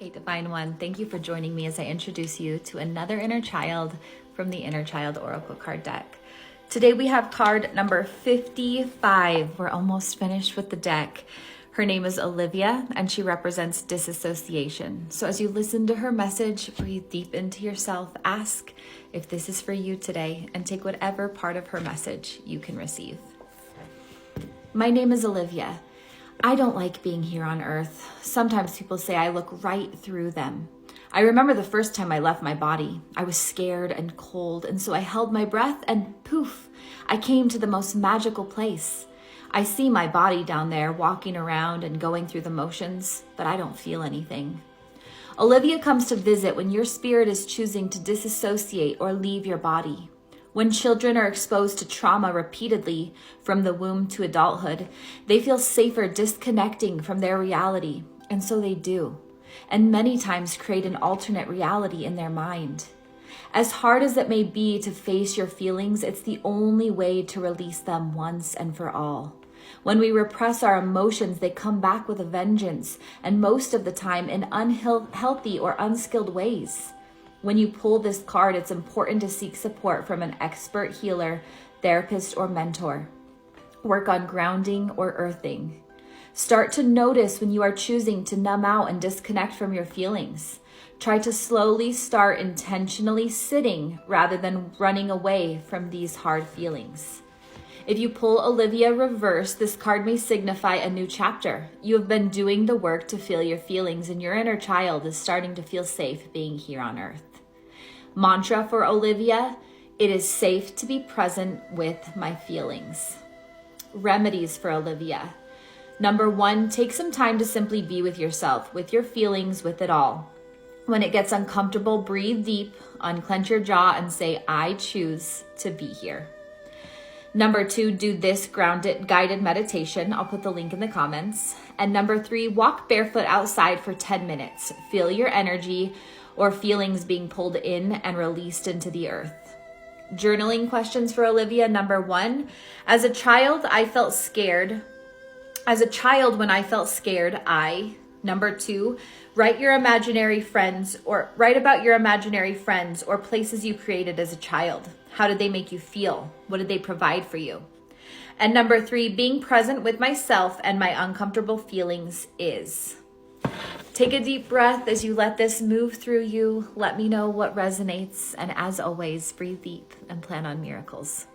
Hey, Divine One, thank you for joining me as I introduce you to another inner child from the Inner Child Oracle card deck. Today we have card number 55. We're almost finished with the deck. Her name is Olivia, and she represents disassociation. So as you listen to her message, breathe deep into yourself, ask if this is for you today, and take whatever part of her message you can receive. My name is Olivia. I don't like being here on Earth. Sometimes people say I look right through them. I remember the first time I left my body. I was scared and cold, and so I held my breath and poof, I came to the most magical place. I see my body down there walking around and going through the motions, but I don't feel anything. Olivia comes to visit when your spirit is choosing to disassociate or leave your body. When children are exposed to trauma repeatedly from the womb to adulthood, they feel safer disconnecting from their reality, and so they do, and many times create an alternate reality in their mind. As hard as it may be to face your feelings, it's the only way to release them once and for all. When we repress our emotions, they come back with a vengeance, and most of the time in unhealthy or unskilled ways. When you pull this card, it's important to seek support from an expert healer, therapist, or mentor. Work on grounding or earthing. Start to notice when you are choosing to numb out and disconnect from your feelings. Try to slowly start intentionally sitting rather than running away from these hard feelings. If you pull Olivia reverse, this card may signify a new chapter. You have been doing the work to feel your feelings, and your inner child is starting to feel safe being here on Earth. Mantra for Olivia: it is safe to be present with my feelings. Remedies for Olivia. Number 1, take some time to simply be with yourself, with your feelings, with it all. When it gets uncomfortable, breathe deep, unclench your jaw, and say, I choose to be here. Number 2, do this guided meditation. I'll put the link in the comments. And number 3, walk barefoot outside for 10 minutes. Feel your energy or feelings being pulled in and released into the earth. Journaling questions for Olivia. Number 1, as a child, I felt scared. When I felt scared, Number 2, write about your imaginary friends or places you created as a child. How did they make you feel? What did they provide for you? And number 3, being present with myself and my uncomfortable feelings is. Take a deep breath as you let this move through you. Let me know what resonates. And as always, breathe deep and plan on miracles.